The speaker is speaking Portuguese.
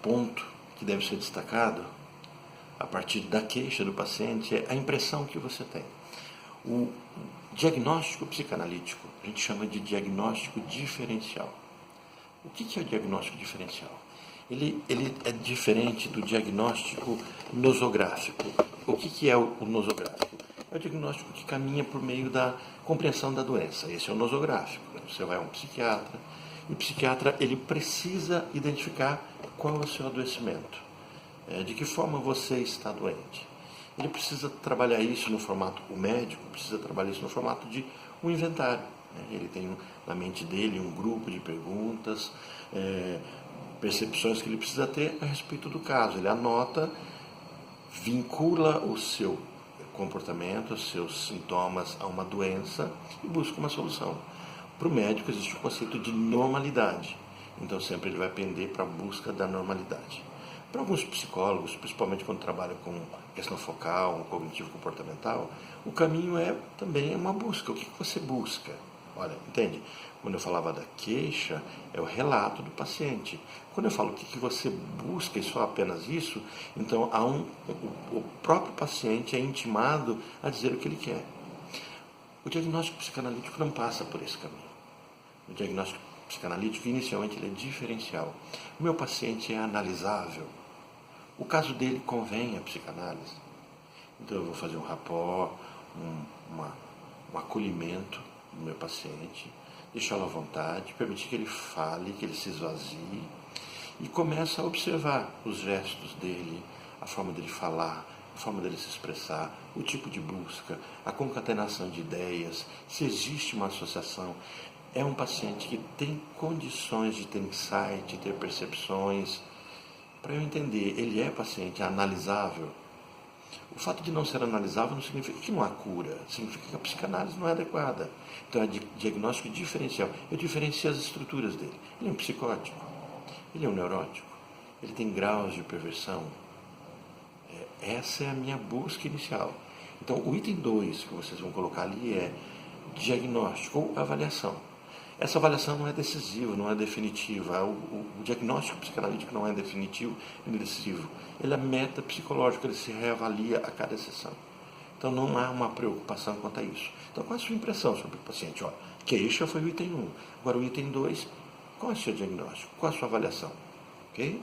ponto que deve ser destacado a partir da queixa do paciente é a impressão que você tem. O diagnóstico psicanalítico a gente chama de diagnóstico diferencial. O que é o diagnóstico diferencial? Ele é diferente do diagnóstico nosográfico. O que é o nosográfico? É o diagnóstico que caminha por meio da compreensão da doença. Esse é o nosográfico. Você vai a um psiquiatra, e o psiquiatra ele precisa identificar qual é o seu adoecimento, de que forma você está doente. Ele precisa trabalhar isso no formato, o médico precisa trabalhar isso no formato de um inventário. Ele tem na mente dele um grupo de perguntas, percepções que ele precisa ter a respeito do caso. Ele anota, vincula o seu comportamento, os seus sintomas a uma doença e busca uma solução. Para o médico existe o conceito de normalidade, então sempre ele vai pender para a busca da normalidade. Para alguns psicólogos, principalmente quando trabalham com questão focal, cognitivo-comportamental, o caminho é também uma busca. O que você busca? Olha, entende? Quando eu falava da queixa, é o relato do paciente. Quando eu falo o que você busca e só apenas isso, então o próprio paciente é intimado a dizer o que ele quer. O diagnóstico psicanalítico não passa por esse caminho. O diagnóstico psicanalítico, inicialmente, ele é diferencial. O meu paciente é analisável. O caso dele convém à psicanálise. Então eu vou fazer um rapport, um acolhimento do meu paciente, deixá-lo à vontade, permitir que ele fale, que ele se esvazie e começa a observar os gestos dele, a forma dele falar, a forma dele se expressar, o tipo de busca, a concatenação de ideias, se existe uma associação. É um paciente que tem condições de ter insight, ter percepções. Para eu entender, ele é paciente analisável. O fato de não ser analisável não significa que não há cura, significa que a psicanálise não é adequada. Então é diagnóstico diferencial. Eu diferencio as estruturas dele. Ele é um psicótico, ele é um neurótico, ele tem graus de perversão. Essa é a minha busca inicial. Então o item 2 que vocês vão colocar ali é diagnóstico ou avaliação. Essa avaliação não é decisiva, não é definitiva. O diagnóstico psicanalítico não é definitivo nem decisivo. Ele é metapsicológico, ele se reavalia a cada sessão. Então não há uma preocupação quanto a isso. Então qual é a sua impressão sobre o paciente? Queixa foi o item 1. Agora o item 2, qual é o seu diagnóstico? Qual é a sua avaliação? Ok?